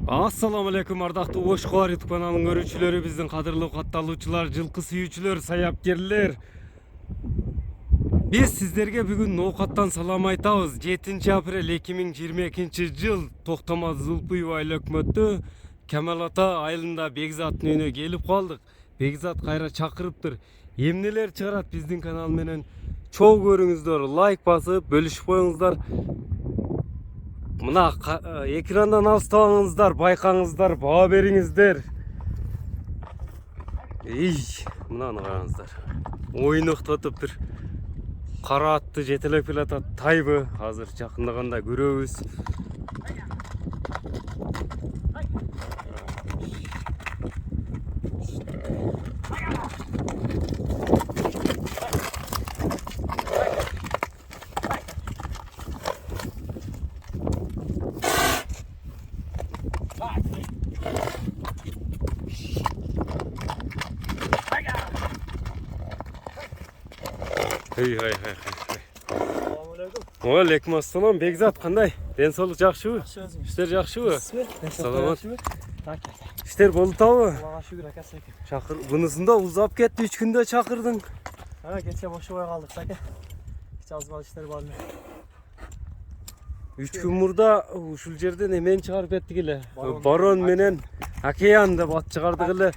Assalamu alaikum ardактуу Oşkovar YouTube kanalının görүүчүлөрү, биздин кадырлуу катталуучулар, жылкы сүйүүчүлөр, саябкерлер. Биз сиздерге бүгүн ноокаттан салам айтабыз. 7 апрель 2022 жыл Токтомаз Зулпуева айыл өкмөтү Кемал Ата айылында Бекзаттын үйүнө келип калдык. Бекзат кайра чакырыптыр. Эмнелер чыгарат биздин канал менен чоң көрүңүздөр, лайк басып бөлүшүп коюңуздар. Мына экрандан алыстабаңыздар, байкаңыздар, баа бериңиздер. Мынаны караңыздар. Ойноктотуп бир кара атты жетелеп келатат тайбы. Азыр жакындаганда көрөбүз. Hey. Алейкум ассалам. Бекзат кандай? Ден соолук жакшыбы? Иштер жакшыбы? Саламат. Иштер болуп атабы? Аллага шүгүр ака саке. Чакыр, бунусунда узап кетти, 3 күндө чакырдың. Кече бошобой калдык саке. Кече азмал иштер бар эле. 3 күн мурда ушул жерден эмени чыгарып кеттик эле. Барон менен океан деп ат чыгардык эле.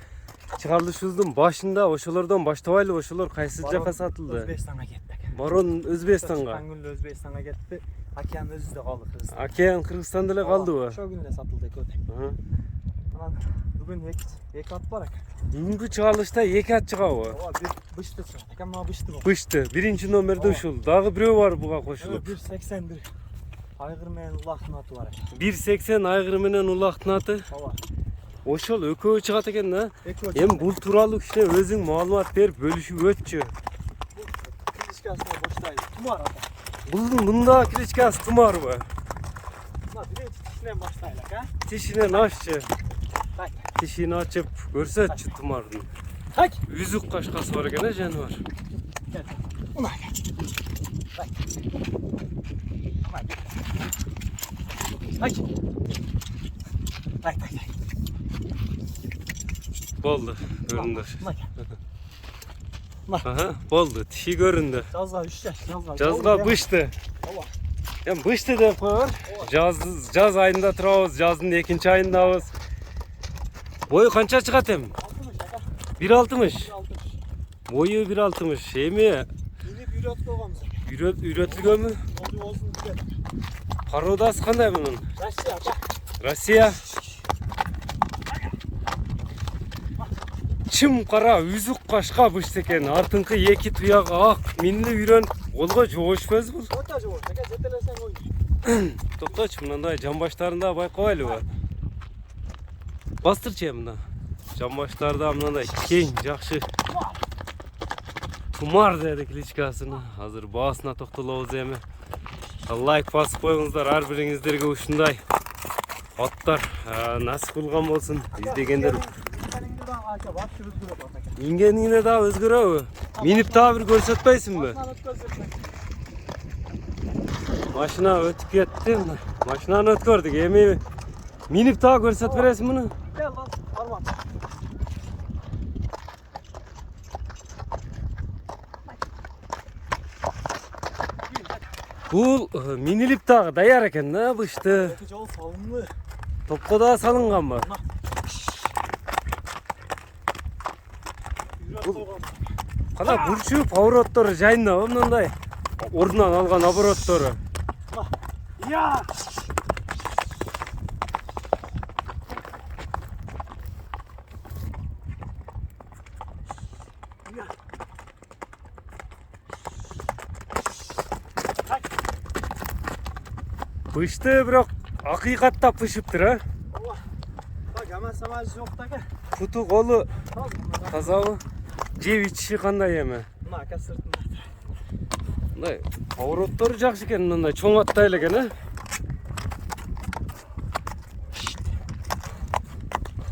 Чыгарылышыбыздын башында ошолордон баштабайлы, ошолор кайсы жака сатылды? Өзбекстанга кетти. Барон Өзбекстанга. Күндө Өзбекстанга кетти. Океан өзүдө калды Кыргызстан. Океан Кыргызстанда эле калдыбы? Ошол күндө сатылды экөөдө. Анан бүгүн эки ат бар экен. Бүгүнкү чыгарылышта 2 ат чыгабы? Ооба, бир бышты чыгат экен, мына бышты бар. Бышты, биринчи номерде ушул. Дагы бирөө бар буга кошулуп. 1.81 айгыр менен улактын аты бар экен. 1.80 айгыр менен улактын аты. Ооба. Ошол экөө чыгат экен да. Экөө. Эми бул тууралуу кичине өзүң маалымат берип бөлүшүп өтчү. Кличкасына боштайды. Тумар ата. Мында кличкасы Тумарбы? Мына биринчи тишинен баштайлы ака. Тишинен аччы. Так. Тишин ачып көрсөтчү Тумардын. Так. Үзүк кашкасы бар экен жаныбар. Кел. Мына кел. Так. Так. Болду, көрүндү. Мына. Болду, тиши көрүндү. Жазга 3 жаш, Жазга бышты. Ооба. Эми бышты деп коёр. Жаз айында турабыз, жаздын 2 айындабыз. Бою канча чыгат эми? 1.60. Бою 1.60. Эми үйрөтүп койгонбуз экен. үйрөтүлгөнбү? Озун үйрөтүп. Породасы кандай мунун? Россия ата. Россия. Чым кара үзүк кашка бышты экен. Артыңкы 2 туягы ак, минли үйрөн колго жобошпойбуз бул. Ота жобош, эке жетелесең ойнойт. Токточу, мындай жамбаштарында байкабайлыбы? Бастырчы мына. Жамбаштарда мындай кең, жакшы. Тумар деди кличкасыны. Азыр баасына токтолобуз эми. Лайк басып коюңуздар, ар бириңиздерге ушундай аттар насип кылган болсун. Издегендер. Мингениңде дагы өзгөрөбү? Минип дагы бир көрсөтпөйсүңбү? Машина өтүп кетти. Машинаны өткөрдүк. Эми минип дагы көрсөтүп бересиң муну? Gel lan, parmak. Бул минилип дагы даяр экен да бышты. Эки жол салынды. Топко да салынганбы? Кана бурчу повороттору жайында мындай ордунан алган обороттору. Я! Бышты бирок акыйкаттап бышыптыр, а? Ооба. Так, аман самаж жок да экен. Куту колу тазабы? Жеп ичиши кандай эми? Мына ака сыртында. Мындай повороттору жакшы экен, мындай чоң аттай эле экен, а?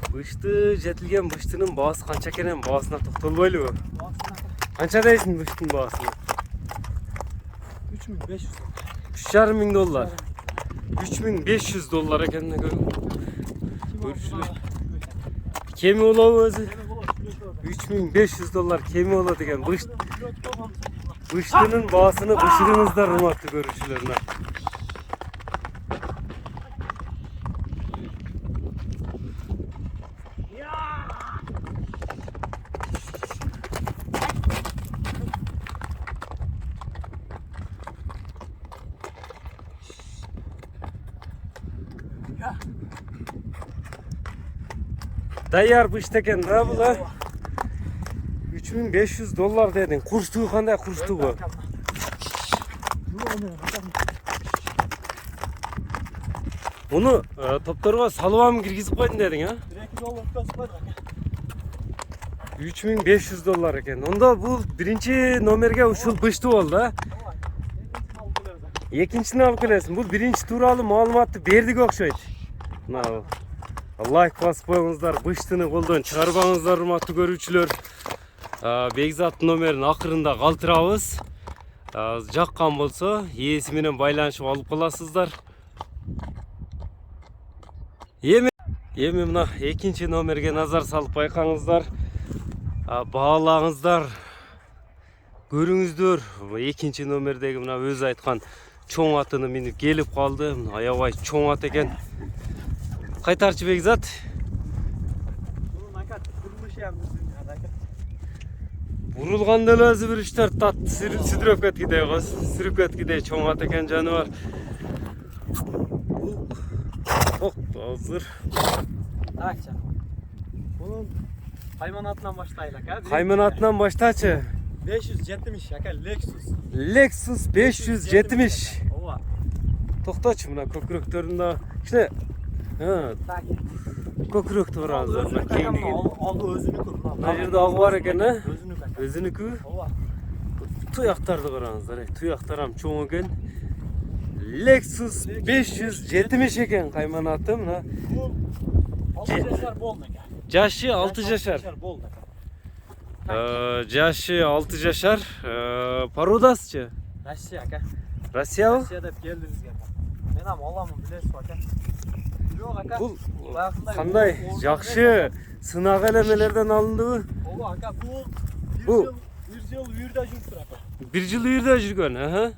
Бышты жетилген быштынын баасы канча экенин баасына токтолбойлубу? Канча дейсиң быштын баасына? 3500. $3,500. $3,500 ekan. Görüşürüz. Kemi ola özü. 3500 dolar kemi ola degen. Bıştının bağısını bışırınızda hürmetli görüşürlerine. Dayar bışteken ne bu la? 3500 dolar dedin. Kurştuğu kanda kurştuğu bu. Onu toplarga salıvam girgizip koydun dedin ha? 3500 dolar eken. Onda bu birinci nomerge uşul bıştı oldu ha? Ekinçini alıp gelesin. Bu birinci turalı malumatı berdik okşaydı. Allah ikbas boyunuzlar, bıştını koldan çıkarbanızlar hürmetli görücüler. Begzat nomerin akırında kaltırabız. Jakkan bolsa iesi менен байланышып алып каласыздар. Эми мына экинчи номерге назар салып байкаңыздар. Баалаңыздар. Көрүңүздөр. Экинчи номердеги мына өзү айткан чоң атыны минип келип калды. Аябай чоң ат экен. Кайтарчы Бекзат. Vurulganda эле өзү бир 3-4 тат сүдүрөп кеткидей кыз. Сүрүп кеткидей чоң ат экен жаныбар. Азыр. Так canım. Bunun hayvanatından başlayalım. Hayvanatından baştaçı. 570 aka Lexus. Lexus 570. Ova. Toxtaçı mına köküröktöründe. İşte Tak. köküröktör var azar. Keyinligin. Al özünü kur. Mına yerde ağı var eken ha? Özünü kaka. Özünükü. Ova. Tuyaktardı qaranızlar. Tuyaktaram çoğun eken. Lexus 570 eken hayvanatı mına. Bu 6 yaşar bol ne? Yaşı 6 yaşar. Bol ne? Yaşı 6 yaşar. Parodasçı. Rusya aka. Rusya o? Rusya'da geldiniz ya. Men ham olamın bilesiz aka. Yok aka. Bu qanday yaxşı sınaq elemelerden alındı. Ova aka Bu bir yıl yürüde жүрüp aka. bir yıl yürüde жүрgөн, aha.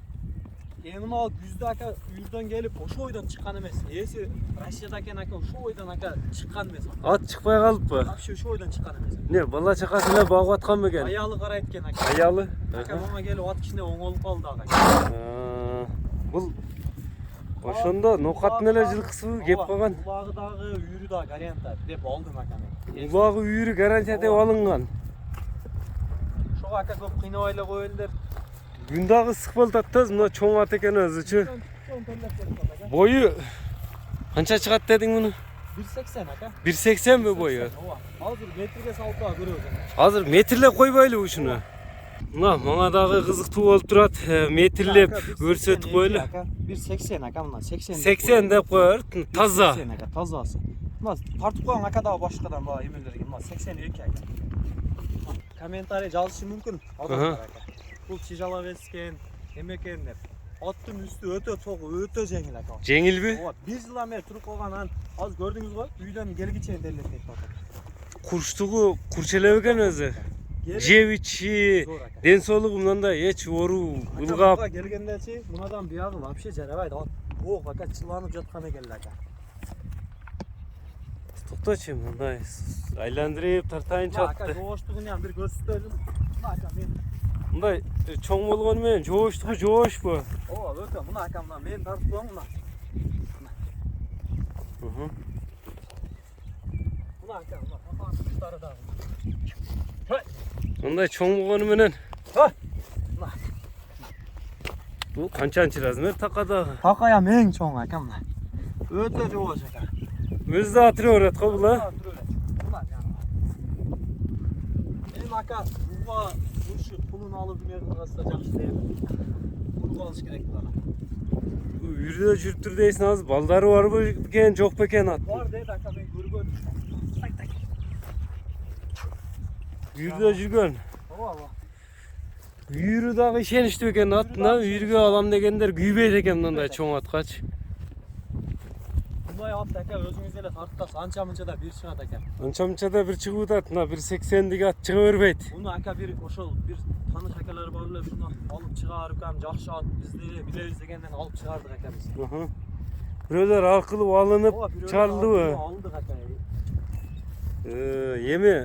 Enim al yüzde aka yürden gelip o oydan çıkan emes. Esi Rusya'daki aka şu oydan aka çıkan emes. At çıkmay kalıppı. Şu oydan çıkan emes. Ne bala çakasına bağ atkan mı gel? Ayalı kara etken aka. Ayalı. Aka bana gelip at içinde oğul kaldı aka. Bu Oşonda nokat neler жылкысы kep kalgan. Ulağı dağı yürü dağı garanta dep aldım aka. Ulağı yürü garantiya dep alıngan. Şu aka köp kıynabayla koyuldur. Gündagı sıkbal tattaz mına çoğun at eken özüçü. Boyu kança çıkat dedin bunu? 1.80 aka. 1.80 mi boyu? Hazır metrige salıp daha görüyoruz. Hazır metrle koybaylı uşunu. Mana dagı kızıktуу болуп турат. Metrlep көрсөтүп koylu. 1.80 aka bundan 80. 80 dep koyar. Taza. 80 aka tazası. Mas tartıp koyan aka daha başkadan bağ emellerge. Mas 82 aka. Kommentariy жазышы мүмкүн адамдар aka. Бул Чижаловецкен, эмекендер. Аттын үстү өтө чоң, өтө жеңил aka. Жеңил би? Ооба, 1 жыл эме туруп калганан азыр көрдүңүз го, үйдөн келги чейин делектейт ата. Курчтугу курчелеп экен өзү. Жеп ичи, ден соолугу мындай эч оору, ылгап. Келгендечи, мунадан биягы вообще жарабайт. Ок ака чыланып жаткан экен aka. Токточу мындай айландырып тартайын Aka чатты. жооштугун ham бир көрсөтөлүм. Aka мен. Мындай чоң болгону менен жооштугу жоошпу? Ооба, өтө. Мына aka мына мен тартып коюм мына. Мына aka мына капан куштары дагы. Мындай чоң болгону менен. Мына. Бул канчанчы размер такада? Такаям эң чоң aka мына. Өтө жоош aka. Өзү да атырып берет го бул а? Benim aka buğa şu pulunu alıp bir kılgazda жақсы deyip bunu alış gerek bana. Үйрүдө жүрүп тур дейсиң азыр балдары барбы экен, жок бекен ат? Var deydi aka ben görgön. Үйрүдө жүргөн. Ооба. Үйрү дагы ишеничтүү экен атына, үйрүгө алам дегендер күйбөйт экен мындай чоң аткачы. Bunday at aka özüңүз эле тарткас анча мынча да бир чыгат экен. Анча мынча да бир чыгып атат, мына 1.80'lik at чыга бербейт. Муну ака бир ошол бир таныш акалар бар эле ушуну алып чыгарып кам жакшы ат биз деле билебиз дегенден алып чыгардык ака биз. Бирөөлөр аркылуу алынып чыгарылдыбы? Алындык ака. Эми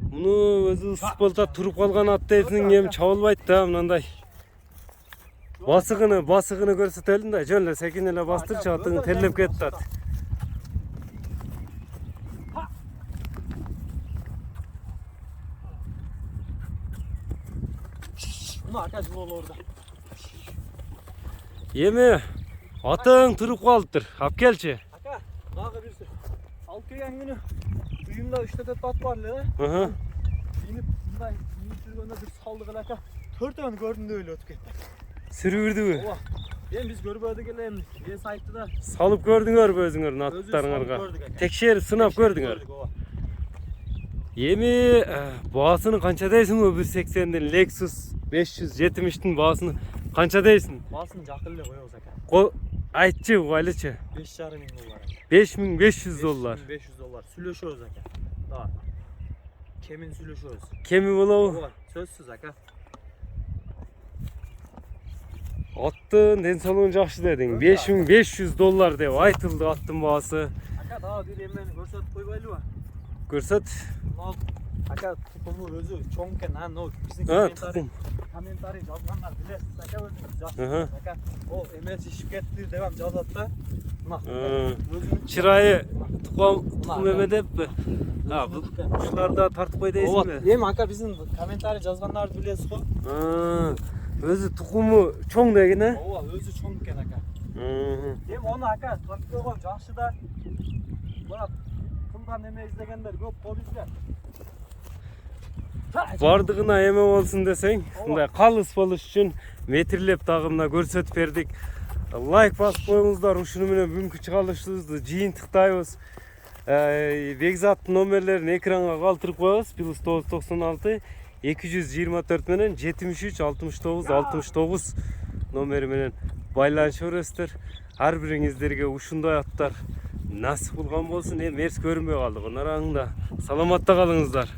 муну өзү ысык болуп туруп калган ат десиң эми чабылбайт да, мындай. Басыгыны көрсөтөлүн да, жөн эле секин эле бастырчы, атың терлеп кетти ат. Муну ака жыл орда. Эми атың туруп калыптыр. Алып келчи. Ака, дагы бир алып келген күнү үйүмдө 3 ат бар эле. Минип мындай жүргөндө бир салдык эле ака. 4 көрдүндө эле өтүп кетти. Сүрүрдүбү? Ооба. Эми биз көрбөдүк эле эми. Эс айтты да. Салып көрдүңөрбү өзүңөрдүн аттарыңарга? Текшерип сынап көрдүңөр? Эми баасыны канча дейсиң? 1.80'ден Lexus 570'тин баасыны канча дейсиң? Баасын жакын эле коебуз ака. Айтчы, угайлычы. $5.500. $5.500. $500. Сүйлөшөбүз ака. Да. Кемин сүйлөшөбүз. Кеми болобу? Ооба, сөзсүз ака. Аттын ден соолугун жакшы дедиң. $5.500 деп айтылды аттын баасы. Ака дагы бир эмени көрсөтүп койбойлубу? Көрсөт. Ака тукуму өзү чоң экен. Биздин комментарий жазгандар билесиз ака өзүңүз жакшы. Ака, о эмеси ишип кетти деп жазат да. Чырайы тукум эме деппи? Ушуларды да тартып кой дейсиңби? Эми ака биздин комментарий жазгандарды билесиз го. Өзү тукуму чоң деген, Ооба, өзү чоң экен ака. Эми ону ака тартып койгон жакшы да. Бара кылдан эме издегендер көп го бизде. Бардыгына эме болсун десең, мындай калыс болуш үчүн метрлеп дагы мына көрсөтүп бердик. Лайк басып коюңуздар, ушуну менен бүгүнкү чыгарылышыбызды жыйынтыктайбыз. Бекзаттын номерлерин экранга калтырып коебуз. +996 224 менен 73 69 69 номери менен байланыша бересиздер. Ар бириңиздерге ушундай аттар насып кылган болсун. Эми эрс көрүнбөй калды. Нараңда саламатта калыңыздар.